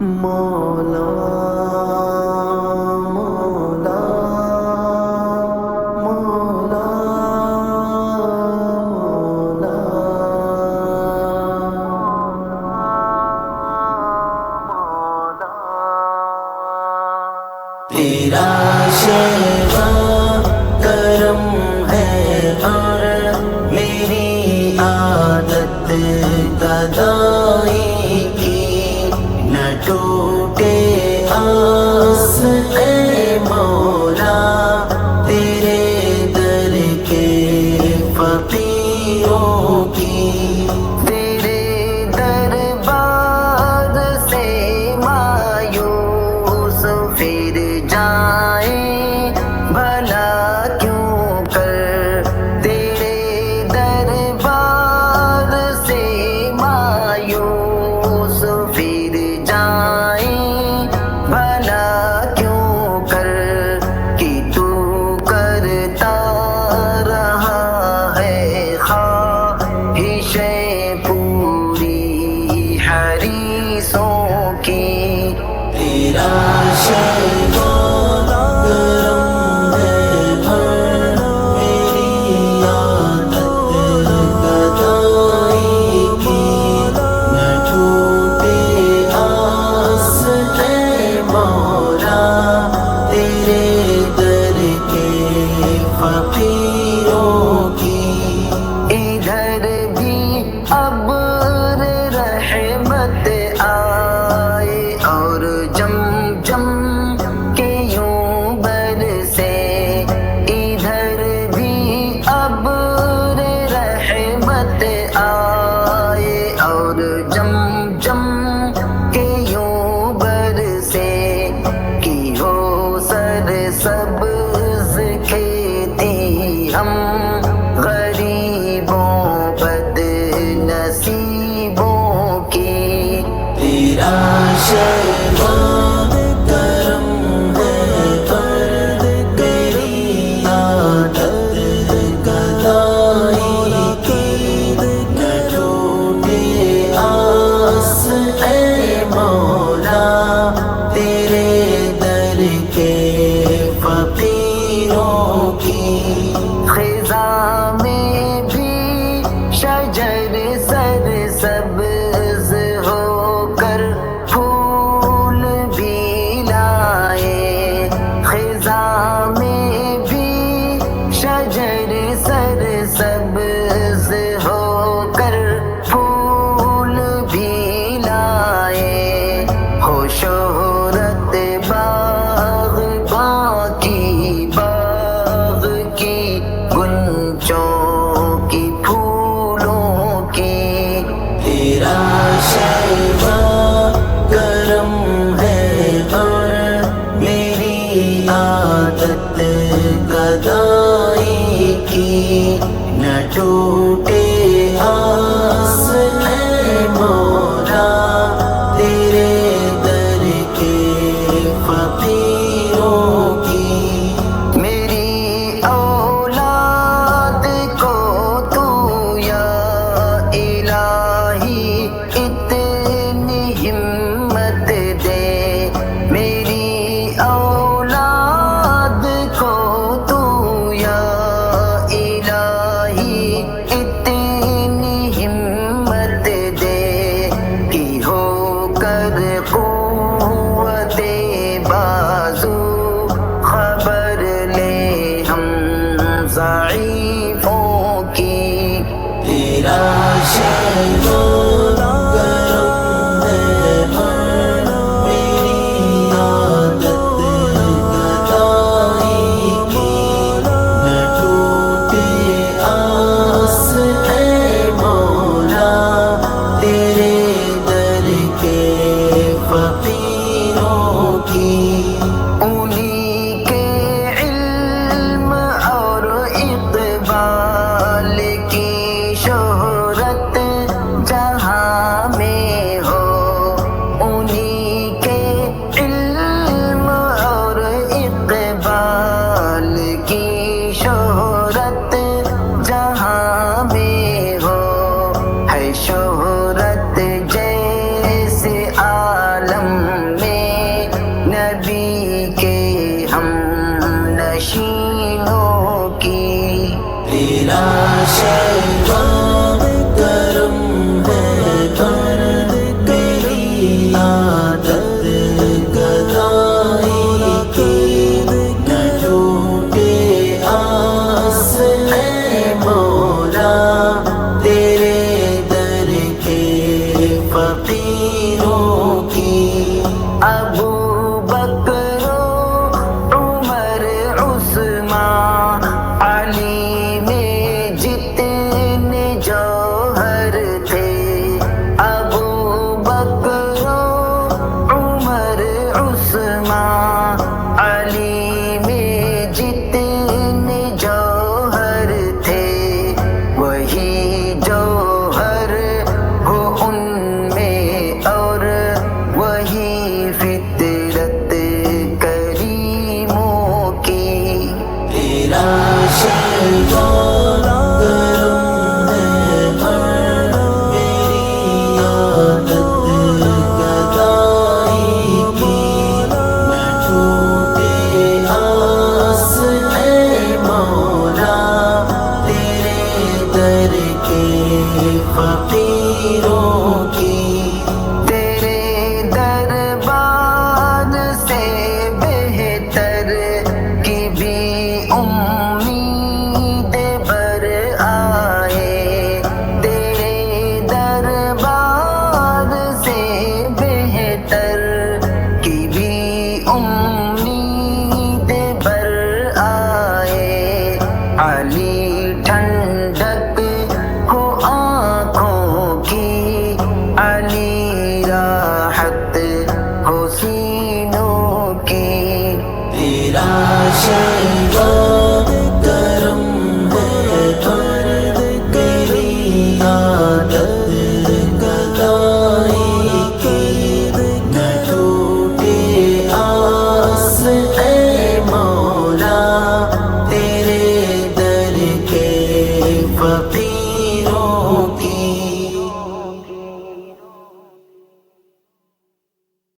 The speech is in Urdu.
مولا مولا مولا تیرا شیوا کرم ہے اور میری عادت گدائی کی، نہ ٹوٹے آس اے مولا تیرے در کے فقیروں کی، تیرے دربار سے مایوس پھر جائیں بھلا کیوں کر، تیرے دربار سے مایوس پھر جائیں بھلا کیوں کر، کہ تو کرتا رہا ہے خواہش پوری حریصوں کی، تیرا شیوا کرم ہے اور میری عادت گدائی کی، نہ ٹوٹے آس اے مولا تیرے در کے فقیروں کی، ادھر بھی ابر رحمت آئے اور جم کے یوں برسے، ادھر بھی ابر رحمت آئے اور جم کے یوں برسے، کہ ہو سر سبز کھیتی ہم غریبوں بد نصیبوں کی، تیرا شیوا کرم ہے اور تیری عادت گدائی کی، نہ ٹوٹے آس اے مولا تیرے در کے فقیروں کی، خزاں میں بھی شجر سر سبز ہو کر پھول بھی لائے، خزاں میں بھی شجر سر سبز ہو کر پھول بھی لائے، ہو شہرت باغ باقی باغ کی گنچوں کی پھولوں کی، تیرا شیوا کرم ہے اور میری عادت گدائی کی، نہ ٹوٹے آس اے مولا تیرے در کے فقیروں کی، میری اولاد کو تو یا الہی اتنا علی